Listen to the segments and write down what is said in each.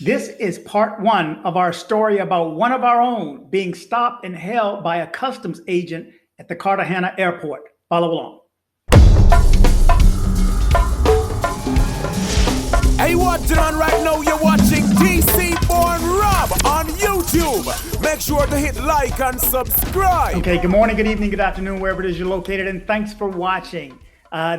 This is part one of our story about one of our own being stopped and held by a customs agent at the Cartagena Airport. Follow along. Hey, watching on right now, you're watching dcbornrob on YouTube. Make sure to hit like and subscribe. Okay, good morning, good evening, good afternoon, wherever it is you're located, and thanks for watching.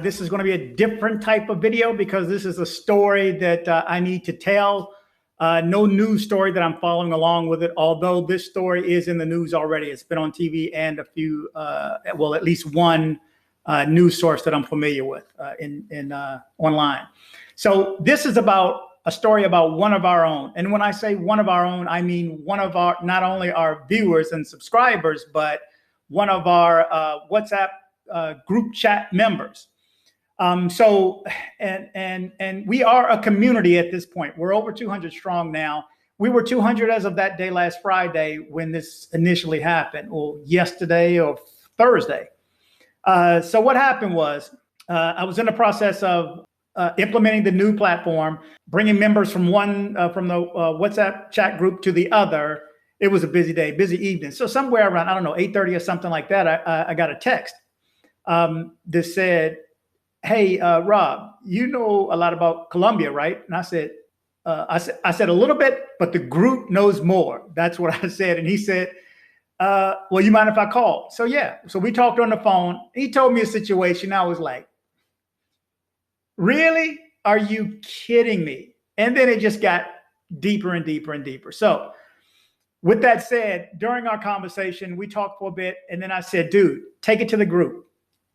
This is going to be a different type of video because this is a story that I need to tell. No news story that I'm following along with it, although this story is in the news already. It's been on TV and a few, well, at least one news source that I'm familiar with in online. So this is about a story about one of our own. And when I say one of our own, I mean one of our, not only our viewers and subscribers, but one of our WhatsApp group chat members. And we are a community at this point. We're over 200 strong now. We were 200 as of that day last Friday when this initially happened, or yesterday or Thursday. So what happened was I was in the process of implementing the new platform, bringing members from from the WhatsApp chat group to the other. It was a busy day, busy evening. So somewhere around, I don't know, 8:30 or something like that, I got a text that said, "Hey, Rob, you know a lot about Colombia, right?" And I said, I said a little bit, but the group knows more. That's what I said. And he said, well, you mind if I call? So yeah, so we talked on the phone. He told me a situation. I was like, really? Are you kidding me? And then it just got deeper and deeper and deeper. So with that said, during our conversation, we talked for a bit. And then I said, dude, take it to the group.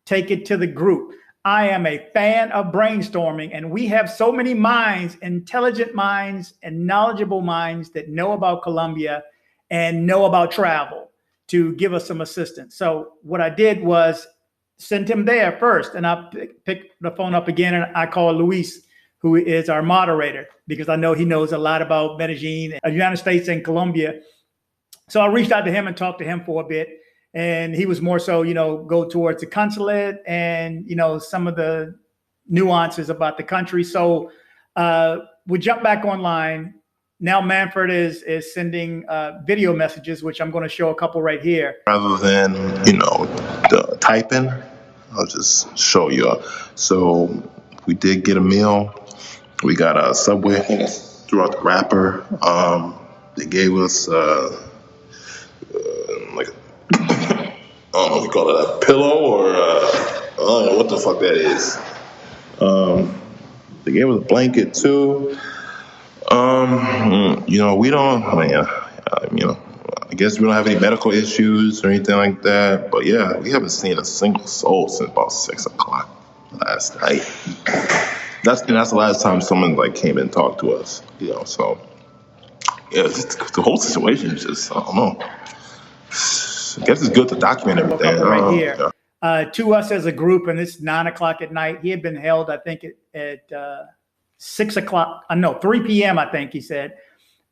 Take it to the group. I am a fan of brainstorming, and we have so many minds, intelligent minds and knowledgeable minds that know about Colombia and know about travel to give us some assistance. So what I did was send him there first, and I picked the phone up again, and I called Luis, who is our moderator, because I know he knows a lot about Medellin, the United States and Colombia. So I reached out to him and talked to him for a bit. And he was more so, go towards the consulate and, some of the nuances about the country. So we jump back online. Now Manfred is sending video messages, which I'm going to show a couple right here. Rather than, the typing, I'll just show you. So we did get a meal. We got a Subway. I think it's throughout the wrapper. They gave us like I don't know if you call it a pillow or I don't know what the fuck that is. They gave us a blanket too. We don't. I guess we don't have any medical issues or anything like that. But yeah, we haven't seen a single soul since about 6 o'clock last night. That's the last time someone came and talked to us. So yeah, the whole situation is just I don't know. I guess it's good to document everything. Right here. To us as a group, and it's 9 o'clock at night. He had been held, I think, at 6 o'clock. No, 3 p.m., I think he said,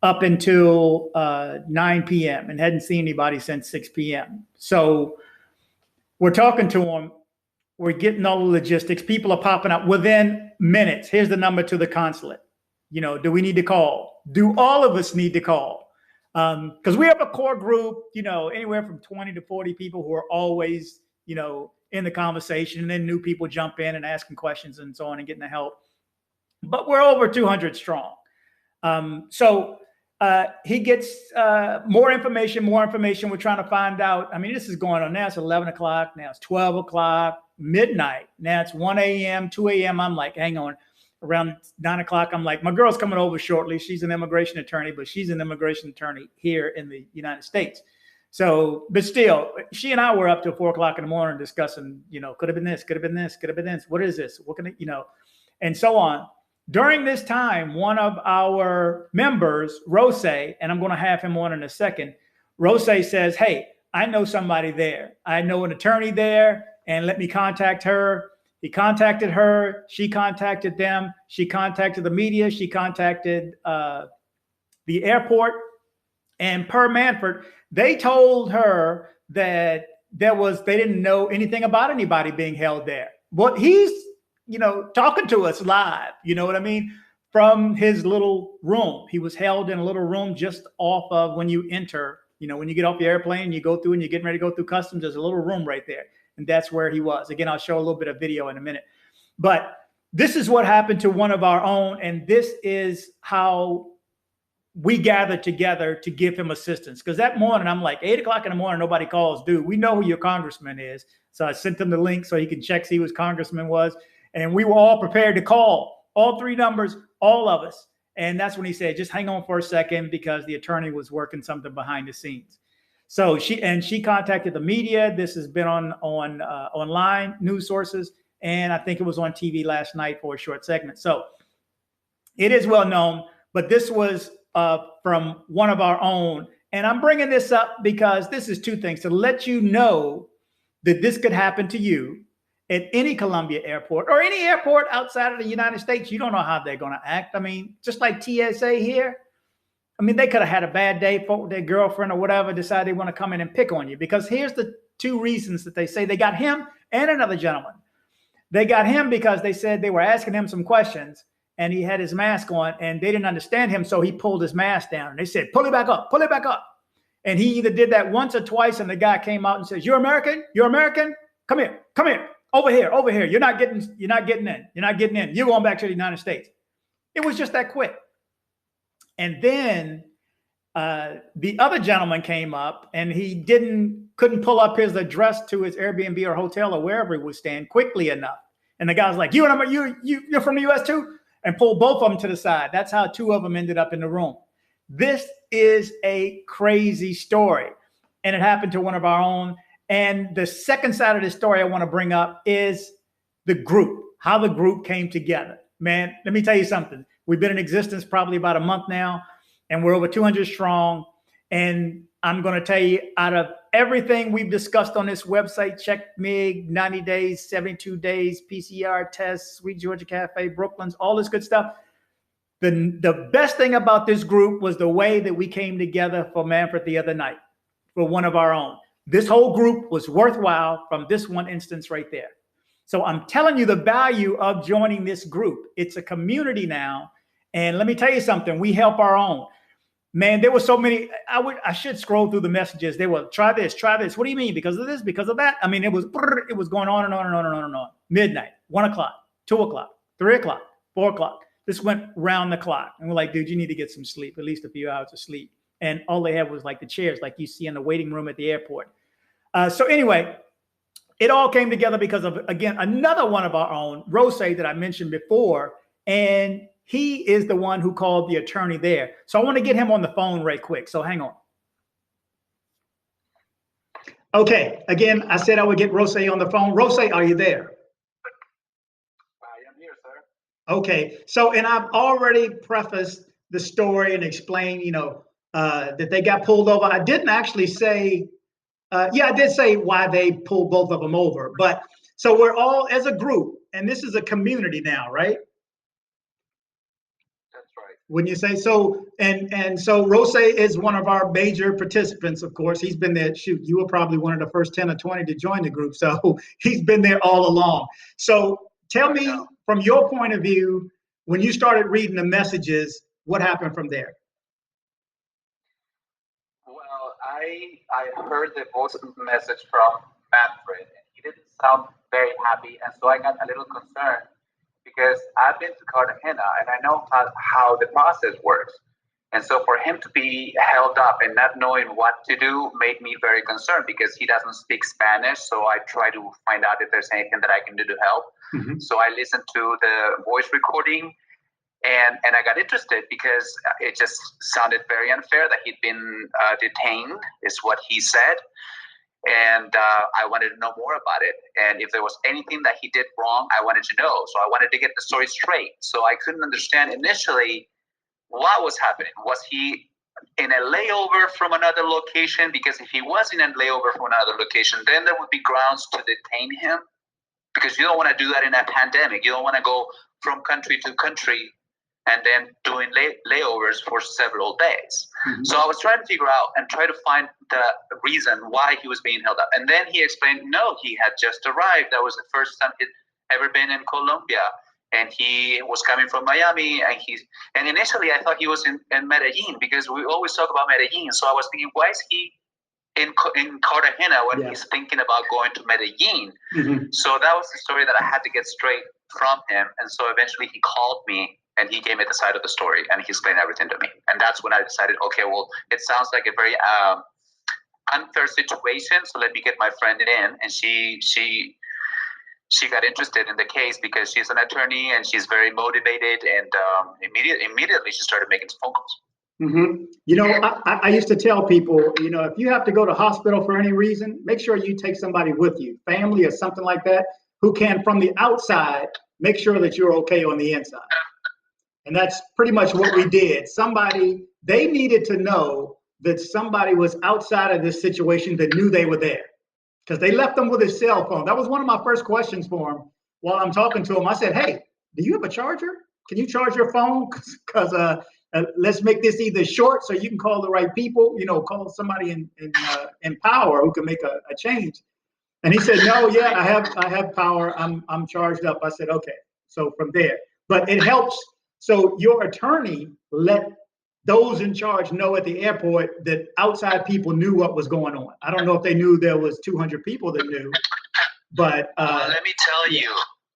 up until 9 p.m. and hadn't seen anybody since 6 p.m. So we're talking to him. We're getting all the logistics. People are popping up within minutes. Here's the number to the consulate. Do we need to call? Do all of us need to call? Because we have a core group, anywhere from 20 to 40 people who are always, in the conversation, and then new people jump in and asking questions and so on and getting the help. But we're over 200 strong. So he gets more information. We're trying to find out. I mean, this is going on now. It's 11 o'clock. Now it's 12 o'clock, midnight. Now it's 1 a.m., 2 a.m. I'm like, hang on. Around 9 o'clock, I'm like, my girl's coming over shortly. She's an immigration attorney, but she's an immigration attorney here in the United States. So, but still, she and I were up till 4 o'clock in the morning discussing, could have been this, could have been this, could have been this. What is this? What can it, and so on. During this time, one of our members, Rose, and I'm going to have him on in a second, Rose says, hey, I know somebody there. I know an attorney there, and let me contact her. He contacted her. She contacted them. She contacted the media. She contacted the airport. And per Manfred, they told her that they didn't know anything about anybody being held there. But he's, talking to us live. You know what I mean? from his little room. He was held in a little room just off of when you enter, when you get off the airplane, you go through and you're getting ready to go through customs, there's a little room right there. And that's where he was. Again, I'll show a little bit of video in a minute. But this is what happened to one of our own. And this is how we gathered together to give him assistance. Because that morning, I'm like, 8 o'clock in the morning, nobody calls. Dude, we know who your congressman is. So I sent him the link so he can check, see who his congressman was. And we were all prepared to call all 3 numbers, all of us. And that's when he said, just hang on for a second, because the attorney was working something behind the scenes. So she contacted the media. This has been on online news sources. And I think it was on TV last night for a short segment. So it is well known, but this was from one of our own. And I'm bringing this up because this is 2 things: to let you know that this could happen to you at any Colombia airport or any airport outside of the United States. You don't know how they're going to act. I mean, just like TSA here. I mean, they could have had a bad day for their girlfriend or whatever, decide they want to come in and pick on you. Because here's the 2 reasons that they say they got him and another gentleman. They got him because they said they were asking him some questions and he had his mask on and they didn't understand him. So he pulled his mask down and they said, pull it back up, pull it back up. And he either did that once or twice. And the guy came out and says, you're American? You're American? Come here, over here. You're not getting in. You're going back to the United States. It was just that quick. And then the other gentleman came up and he couldn't pull up his address to his Airbnb or hotel or wherever he was staying quickly enough. And the guy's like, you're from the US too? And pulled both of them to the side. That's how 2 of them ended up in the room. This is a crazy story. And it happened to one of our own. And the second side of the story I want to bring up is the group, how the group came together. Man, let me tell you something. We've been in existence probably about a month now, and we're over 200 strong. And I'm going to tell you, out of everything we've discussed on this website, check MIG, 90 days, 72 days, PCR tests, Sweet Georgia Cafe, Brooklyn's, all this good stuff. The best thing about this group was the way that we came together for Manfred the other night, for one of our own. This whole group was worthwhile from this one instance right there. So I'm telling you the value of joining this group. It's a community now. And let me tell you something, we help our own. Man, there were so many. I should scroll through the messages. They were, try this. What do you mean? Because of this, because of that? I mean, it was going on and on and on and on and on. Midnight, 1 o'clock, 2 o'clock, 3 o'clock, 4 o'clock. This went round the clock. And we're like, dude, you need to get some sleep, at least a few hours of sleep. And all they had was like the chairs, like you see in the waiting room at the airport. So anyway, it all came together because of, again, another one of our own, Rose, that I mentioned before. And he is the one who called the attorney there. So I want to get him on the phone right quick. So hang on. Okay. Again, I said I would get Rose on the phone. Rose, are you there? I am here, sir. Okay. So, and I've already prefaced the story and explained, that they got pulled over. I didn't actually say, I did say why they pulled both of them over. But so we're all as a group, and this is a community now, right? Wouldn't you say so? And so Rose is one of our major participants, of course. He's been there. Shoot, you were probably one of the first 10 or 20 to join the group. So he's been there all along. So tell me, from your point of view, when you started reading the messages, what happened from there? Well, I heard the voice message from Manfred, and he didn't sound very happy. And so I got a little concerned, because I've been to Cartagena and I know how the process works. And so for him to be held up and not knowing what to do made me very concerned, because he doesn't speak Spanish. So I try to find out if there's anything that I can do to help. Mm-hmm. So I listened to the voice recording and I got interested, because it just sounded very unfair that he'd been detained, is what he said. And I wanted to know more about it. And if there was anything that he did wrong, I wanted to know. So I wanted to get the story straight. So I couldn't understand initially what was happening. Was he in a layover from another location? Because if he was in a layover from another location, then there would be grounds to detain him. Because you don't want to do that in a pandemic. You don't want to go from country to country and then doing layovers for several days. Mm-hmm. So I was trying to figure out and try to find the reason why he was being held up. And then he explained, no, he had just arrived. That was the first time he'd ever been in Colombia. and he was coming from Miami, and initially I thought he was in Medellin, because we always talk about Medellin. So I was thinking, why is he in Cartagena when he's thinking about going to Medellin? So that was the story that I had to get straight from him. And so eventually he called me and he gave me the side of the story and he explained everything to me. And that's when I decided, okay, well, it sounds like a very unfair situation. So let me get my friend in. And she got interested in the case because she's an attorney and she's very motivated. And immediately she started making phone calls. You know, I used to tell people, you know, if you have to go to hospital for any reason, make sure you take somebody with you, family or something like that, who can, from the outside, make sure that you're okay on the inside. And that's pretty much what we did. They needed to know that somebody was outside of this situation that knew they were there, because they left them with his cell phone. That was one of my first questions for him while I'm talking to him. I said, hey, do you have a charger? Can you charge your phone? Because let's make this either short so you can call the right people, you know, call somebody in power who can make a change. And he said, no, yeah, I have power. I'm charged up. I said, okay. So from there, but it helps. So your attorney let those in charge know at the airport that outside people knew what was going on. I don't know if they knew there was 200 people that knew, but well, let me tell you,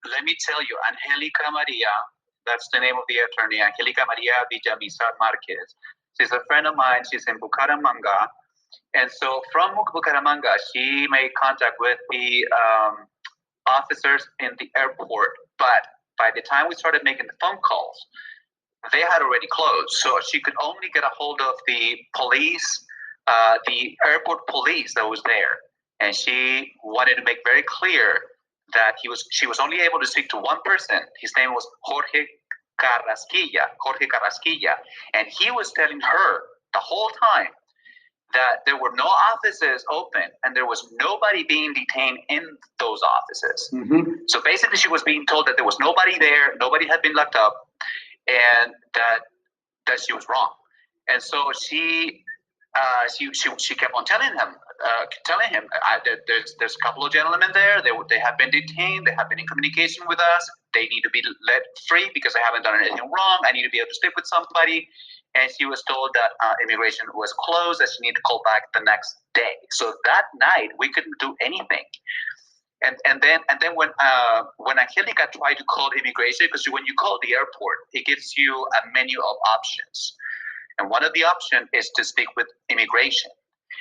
Angelica Maria, that's the name of the attorney, Angelica Maria Villamizar Marquez. She's a friend of mine. She's in Bucaramanga. And so from Bucaramanga, she made contact with the officers in the airport. But by the time we started making the phone calls, they had already closed. So she could only get a hold of the police, the airport police that was there. And she wanted to make very clear that she was only able to speak to one person. His name was Jorge Carrasquilla. And he was telling her the whole time that there were no offices open and there was nobody being detained in those offices. So basically she was being told that there was nobody there, nobody had been locked up, and that she was wrong. And so she kept on telling him there's a couple of gentlemen there. They have been detained. They have been in communication with us. They need to be let free because they haven't done anything wrong. I need to be able to speak with somebody. And she was told that immigration was closed, that she needed to call back the next day. So that night we couldn't do anything. And then when Angelica tried to call immigration, because when you call the airport, it gives you a menu of options. And one of the options is to speak with immigration.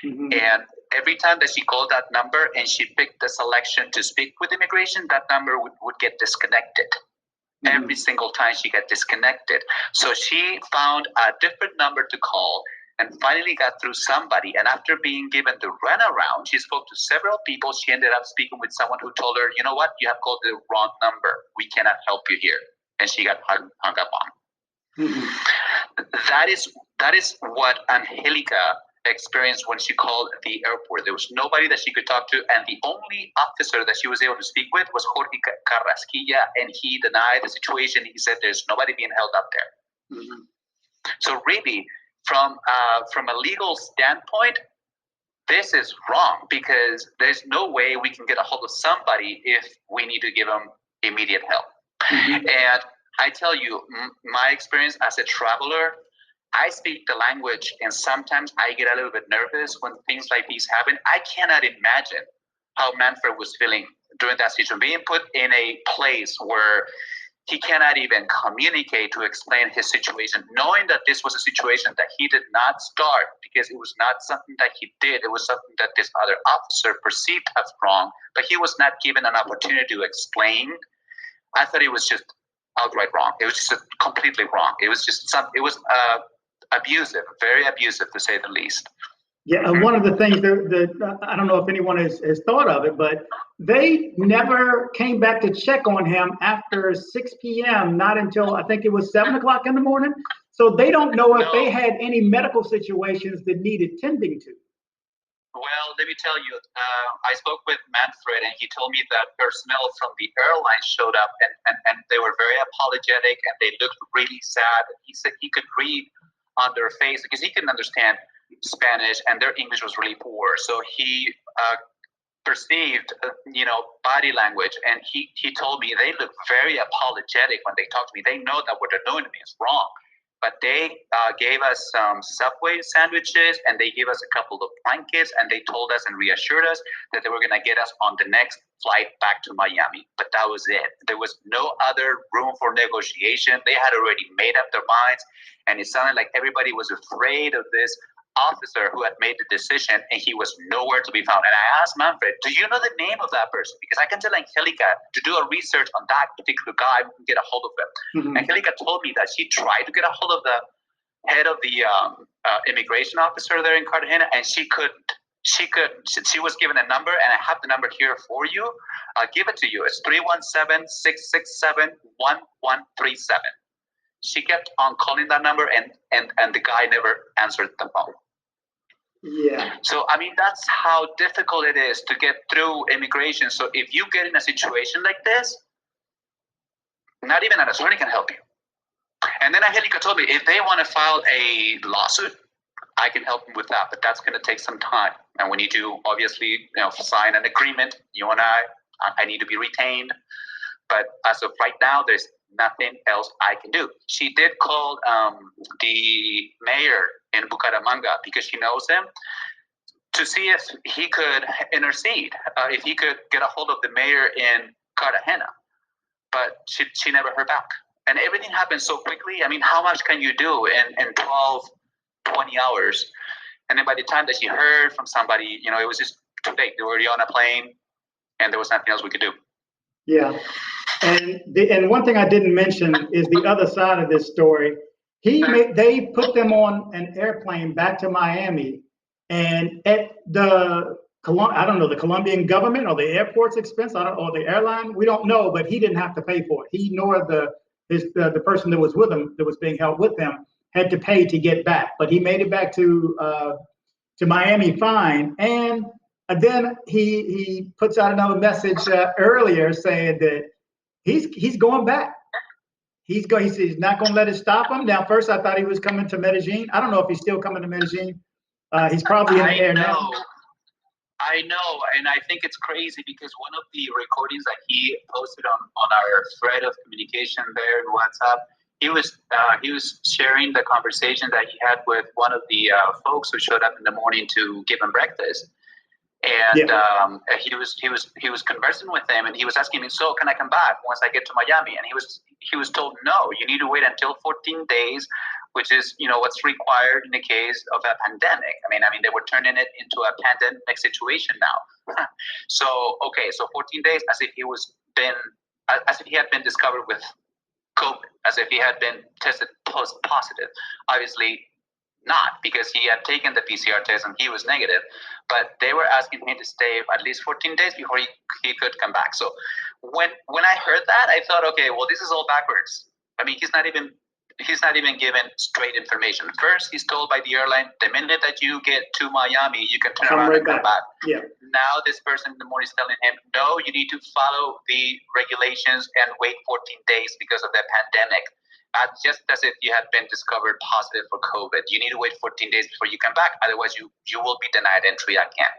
And every time that she called that number and she picked the selection to speak with immigration, that number would get disconnected. Every single time she got disconnected. So she found a different number to call and finally got through somebody. And after being given the runaround, she spoke to several people. She ended up speaking with someone who told her, you know what, you have called the wrong number. We cannot help you here. And she got hung up on. That is what Angelica experienced when she called the airport. There was nobody that she could talk to, and the only officer that she was able to speak with was Jorge Carrasquilla, and he denied the situation. He said there's nobody being held up there. So really, from a legal standpoint, this is wrong, because there's no way we can get a hold of somebody if we need to give them immediate help. And I tell you, my experience as a traveler, I speak the language, and sometimes I get a little bit nervous when things like these happen. I cannot imagine how Manfred was feeling during that situation, being put in a place where he cannot even communicate to explain his situation, knowing that this was a situation that he did not start, because it was not something that he did. It was something that this other officer perceived as wrong, but he was not given an opportunity to explain. I thought it was just outright wrong. It was just completely wrong. It was just abusive, very abusive, to say the least. Yeah, and one of the things that I don't know if anyone has thought of it, but they never came back to check on him after 6 p.m., not until I think it was 7 o'clock in the morning. So they don't know if they had any medical situations that needed tending to. Well, let me tell you, I spoke with Manfred, and he told me that personnel from the airline showed up, and they were very apologetic, and they looked really sad. He said he could read on their face, because he couldn't understand Spanish and their English was really poor. So he perceived, body language, and he told me they look very apologetic when they talk to me. They know that what they're doing to me is wrong, but they gave us some Subway sandwiches, and they gave us a couple of blankets, and they told us and reassured us that they were going to get us on the next flight back to Miami. But that was it. There was no other room for negotiation. They had already made up their minds, and it sounded like everybody was afraid of this officer who had made the decision, and he was nowhere to be found. And I asked Manfred, do you know the name of that person? Because I can tell Angelica to do a research on that particular guy and get a hold of him. Mm-hmm. Angelica told me that she tried to get a hold of the head of the immigration officer there in Cartagena, and she couldn't. She was given a number, and I have the number here for you. I'll give it to you. It's 317-667-1137. She kept on calling that number, and the guy never answered the phone. Yeah. So, I mean, that's how difficult it is to get through immigration. So if you get in a situation like this, not even an attorney can help you. And then Angelica told me if they want to file a lawsuit, I can help them with that, but that's going to take some time. And we need to obviously, sign an agreement. You and I need to be retained. But as of right now, there's nothing else I can do. She did call the mayor in Bucaramanga, because she knows him, to see if he could intercede, if he could get a hold of the mayor in Cartagena. But she never heard back. And everything happened so quickly. I mean, how much can you do in 12, 20 hours? And then by the time that she heard from somebody, it was just too late. They were already on a plane, and there was nothing else we could do. Yeah. And one thing I didn't mention is the other side of this story. They put them on an airplane back to Miami, and at the the Colombian government or the airport's expense, or the airline, we don't know, but he didn't have to pay for it. He nor the person that was with him, that was being held with them, had to pay to get back. But he made it back to Miami fine. And then he puts out another message earlier saying that he's going back. He says he's not going to let it stop him. Now, first I thought he was coming to Medellin. I don't know if he's still coming to Medellin. He's probably in the air now. I know, and I think it's crazy because one of the recordings that he posted on our thread of communication there in WhatsApp, he was sharing the conversation that he had with one of the folks who showed up in the morning to give him breakfast. And he was conversing with him, and he was asking me, so can I come back once I get to Miami? And he was told, no, you need to wait until 14 days, which is, what's required in the case of a pandemic. I mean, they were turning it into a pandemic situation now. So 14 days, as if he had been discovered with COVID, as if he had been tested positive. Obviously not, because he had taken the PCR test and he was negative, but they were asking him to stay at least 14 days before he could come back. So when I heard that, I thought, okay, well, this is all backwards. I mean, he's not even given straight information. First, he's told by the airline, the minute that you get to Miami, you can turn around and come back. Yeah. Now this person in the morning is telling him, no, you need to follow the regulations and wait 14 days because of the pandemic. Just as if you had been discovered positive for COVID. You need to wait 14 days before you come back. Otherwise, you will be denied entry again.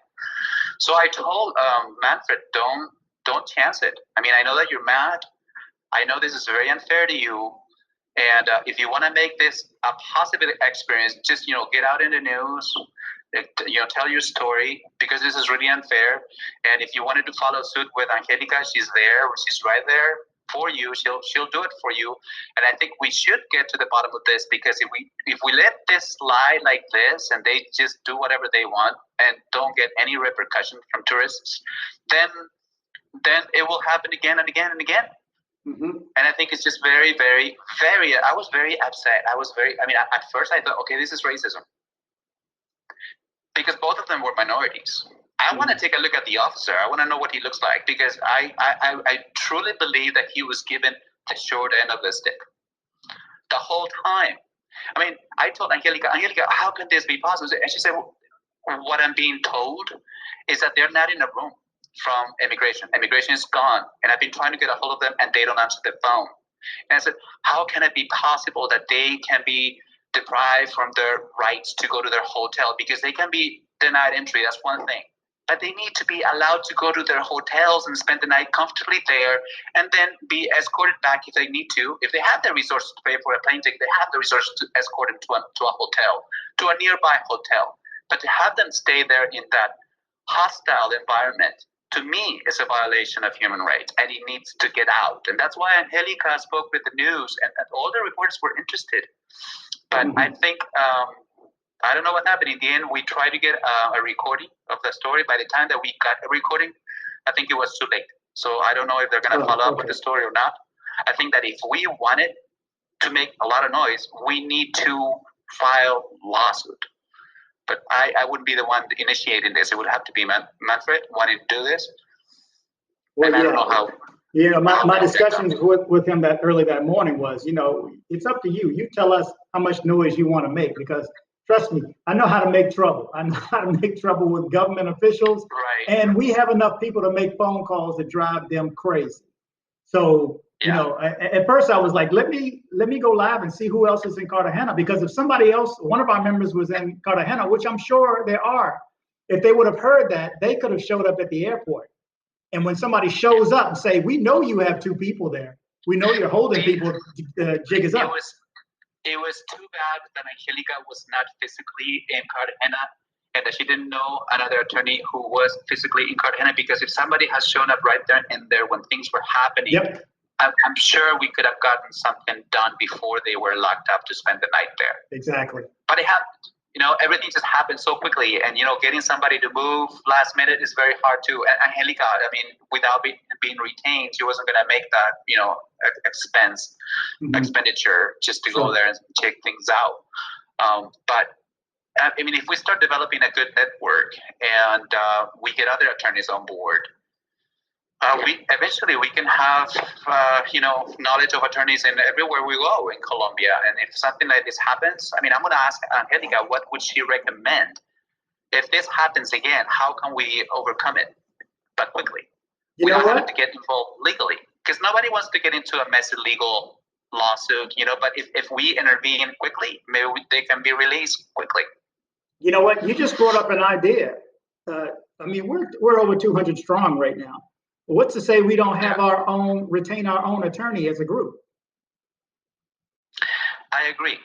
So I told Manfred, don't chance it. I mean, I know that you're mad. I know this is very unfair to you. And if you want to make this a positive experience, just, get out in the news, tell your story, because this is really unfair. And if you wanted to follow suit with Angelica, she's there. She's right there for you. She'll do it for you. And I think we should get to the bottom of this, because if we let this slide like this and they just do whatever they want and don't get any repercussion from tourists, then it will happen again and again and again. Mm-hmm. And I think it's just very, very, very, I was very upset. At first I thought, okay, this is racism, because both of them were minorities. I want to take a look at the officer. I want to know what he looks like, because I truly believe that he was given the short end of the stick the whole time. I mean, I told Angelica, how can this be possible? And she said, well, what I'm being told is that they're not in a room from immigration. Immigration is gone. And I've been trying to get a hold of them, and they don't answer the phone. And I said, how can it be possible that they can be deprived from their rights to go to their hotel? Because they can be denied entry. That's one thing. but they need to be allowed to go to their hotels and spend the night comfortably there, and then be escorted back if they need to. If they have the resources to pay for a plane ticket, they have the resources to escort them to a hotel, to a nearby hotel. But to have them stay there in that hostile environment, to me, is a violation of human rights, and it needs to get out. And that's why Angelica spoke with the news, and all the reporters were interested. But I think, I don't know what happened. In the end, we tried to get a recording of the story. By the time that we got a recording, I think it was too late. So I don't know if they're going to follow up with the story or not. I think that if we wanted to make a lot of noise, we need to file lawsuit. But I wouldn't be the one initiating this. It would have to be Manfred wanting to do this. Well, and I don't know how. Yeah, my discussions with him early that morning was, it's up to you. You tell us how much noise you want to make, because trust me, I know how to make trouble. I know how to make trouble with government officials. Right. And we have enough people to make phone calls that drive them crazy. So, at first I was like, let me go live and see who else is in Cartagena, because if somebody else, one of our members was in Cartagena, which I'm sure there are, if they would have heard that, they could have showed up at the airport. And when somebody shows up and say, we know you have 2 people there, we know you're holding people, jig is up. It was too bad that Angelica was not physically in Cartagena, and that she didn't know another attorney who was physically in Cartagena, because if somebody has shown up right there and there when things were happening, I'm sure we could have gotten something done before they were locked up to spend the night there. Exactly. But it happened. Everything just happened so quickly, and getting somebody to move last minute is very hard too. And Angelica, I mean, without being retained, she wasn't going to make that, expenditure just to go there and check things out. But I mean, if we start developing a good network and we get other attorneys on board, we eventually can have knowledge of attorneys in everywhere we go in Colombia. And if something like this happens, I mean, I'm going to ask Angelica, what would she recommend if this happens again? How can we overcome it, but quickly? We don't have to get involved legally, because nobody wants to get into a messy legal lawsuit. But if we intervene quickly, maybe they can be released quickly. You know what? You just brought up an idea. I mean, we're over 200 strong right now. What's to say we don't have retain our own attorney as a group? I agree.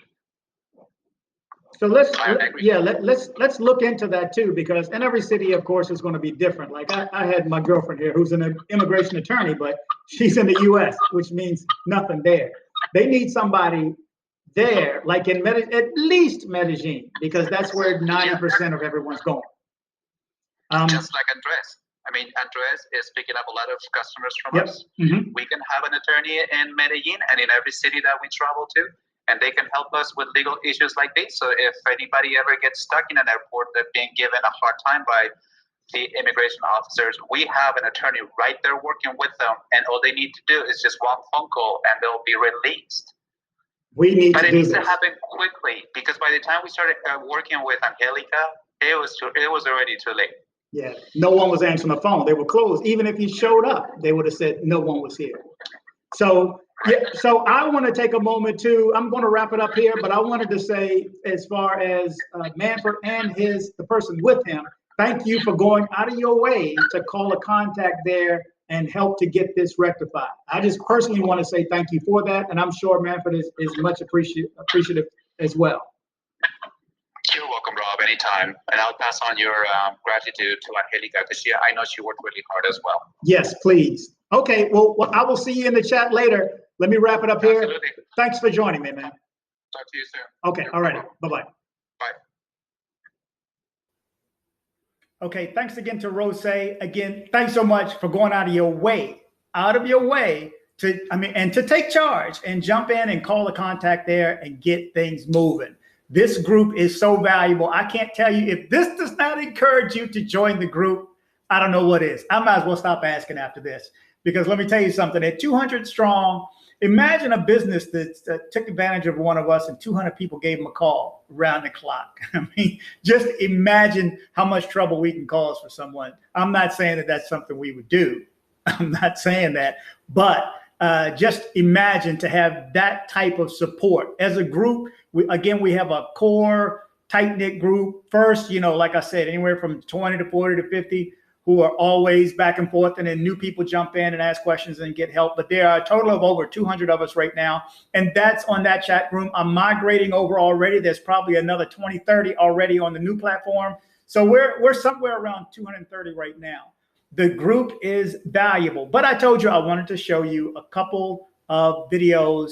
So let's look into that too, because in every city, of course, is going to be different. Like I had my girlfriend here who's an immigration attorney, but she's in the U.S., which means nothing there. They need somebody there, like in at least Medellin, because that's where 90% of everyone's going. Just like Andres. I mean, Andres is picking up a lot of customers from us. We can have an attorney in Medellin and in every city that we travel to, and they can help us with legal issues like this. So if anybody ever gets stuck in an airport, they're being given a hard time by the immigration officers, we have an attorney right there working with them, and all they need to do is just one phone call and they'll be released. But it needs to happen quickly, because by the time we started working with Angelica, it was already too late. Yeah, no one was answering the phone. They were closed. Even if you showed up, they would have said no one was here. So so I want to take a moment too. I'm going to wrap it up here, but I wanted to say, as far as Manfred and the person with him, thank you for going out of your way to call a contact there and help to get this rectified. I just personally want to say thank you for that, and I'm sure Manfred is much appreciative as well. You're welcome, Rob, anytime. And I'll pass on your gratitude to Angelica, because I know she worked really hard as well. Yes, please. Okay, well, I will see you in the chat later. Let me wrap it up here. Absolutely. Thanks for joining me, man. Talk to you soon. Okay, all righty. Bye-bye. Bye. Okay, thanks again to Rose. Again, thanks so much for going out of your way to take charge and jump in and call a contact there and get things moving. This group is so valuable. I can't tell you, if this does not encourage you to join the group, I don't know what is. I might as well stop asking after this, because let me tell you something. At 200 strong, imagine a business that took advantage of one of us and 200 people gave them a call around the clock. I mean, just imagine how much trouble we can cause for someone. I'm not saying that that's something we would do. I'm not saying that, but just imagine to have that type of support as a group. We have a core tight-knit group. First, like I said, anywhere from 20 to 40 to 50 who are always back and forth, and then new people jump in and ask questions and get help. But there are a total of over 200 of us right now, and that's on that chat room. I'm migrating over already. There's probably another 20, 30 already on the new platform. So we're somewhere around 230 right now. The group is valuable, but I told you I wanted to show you a couple of videos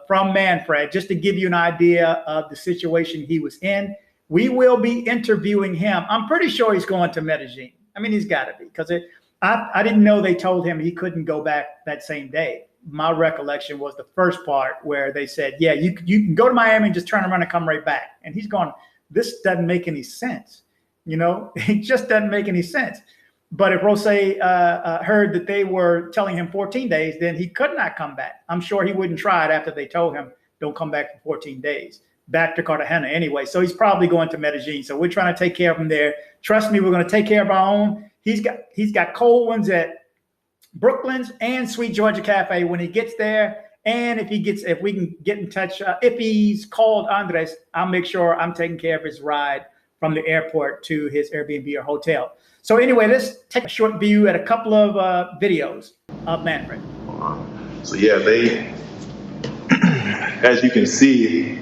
from Manfred just to give you an idea of the situation he was in. We will be interviewing him. I'm pretty sure he's going to Medellin. I mean, he's got to be, because I didn't know they told him he couldn't go back that same day. My recollection was the first part where they said, yeah, you can go to Miami and just turn around and come right back. And he's going, this doesn't make any sense. It just doesn't make any sense. But if Rose heard that they were telling him 14 days, then he could not come back. I'm sure he wouldn't try it after they told him, don't come back for 14 days. Back to Cartagena anyway. So he's probably going to Medellin. So we're trying to take care of him there. Trust me, we're going to take care of our own. He's got cold ones at Brooklyn's and Sweet Georgia Cafe when he gets there. And if we can get in touch, if he's called Andres, I'll make sure I'm taking care of his ride from the airport to his Airbnb or hotel. So anyway, let's take a short view at a couple of videos of Manfred. So yeah, as you can see,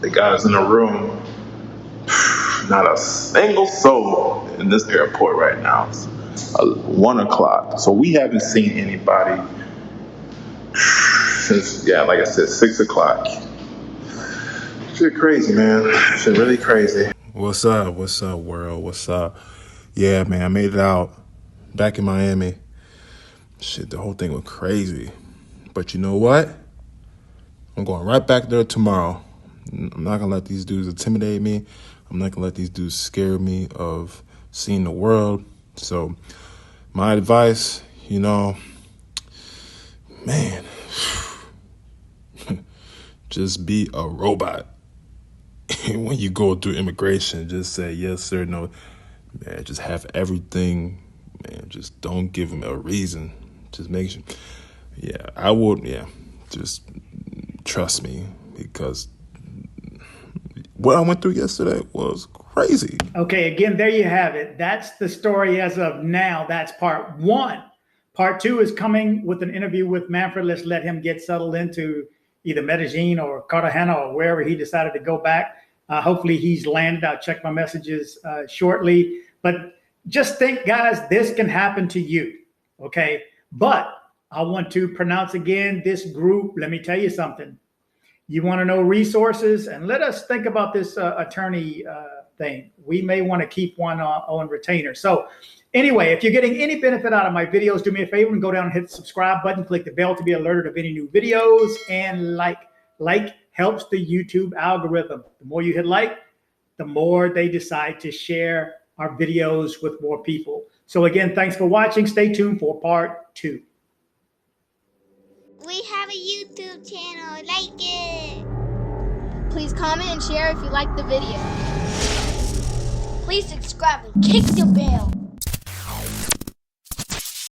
the guys in the room, not a single soul in this airport right now. It's 1 o'clock. So we haven't seen anybody since, like I said, 6 o'clock. Shit crazy, man. Shit really crazy. What's up? What's up, world? What's up? Yeah, man, I made it out back in Miami. Shit, the whole thing was crazy. But you know what? I'm going right back there tomorrow. I'm not going to let these dudes intimidate me. I'm not going to let these dudes scare me of seeing the world. So my advice, man, just be a robot. When you go through immigration, just say yes, sir, no. Man, just have everything. Man, just don't give them a reason. Just make sure. Yeah, I would. Yeah, just trust me, because what I went through yesterday was crazy. Okay, again, there you have it. That's the story as of now. That's part one. Part two is coming with an interview with Manfred. Let's let him get settled into either Medellin or Cartagena or wherever he decided to go back. Hopefully he's landed. I'll check my messages shortly. But just think, guys, this can happen to you, okay? But I want to pronounce again this group. Let me tell you something. You want to know resources? And let us think about this attorney thing. We may want to keep one on retainer. So anyway, if you're getting any benefit out of my videos, do me a favor and go down and hit the subscribe button. Click the bell to be alerted of any new videos. And like helps the YouTube algorithm. The more you hit like, the more they decide to share our videos with more people. So again, thanks for watching. Stay tuned for part two. We have a YouTube channel. Like it. Please comment and share if you like the video. Please subscribe and kick the bell.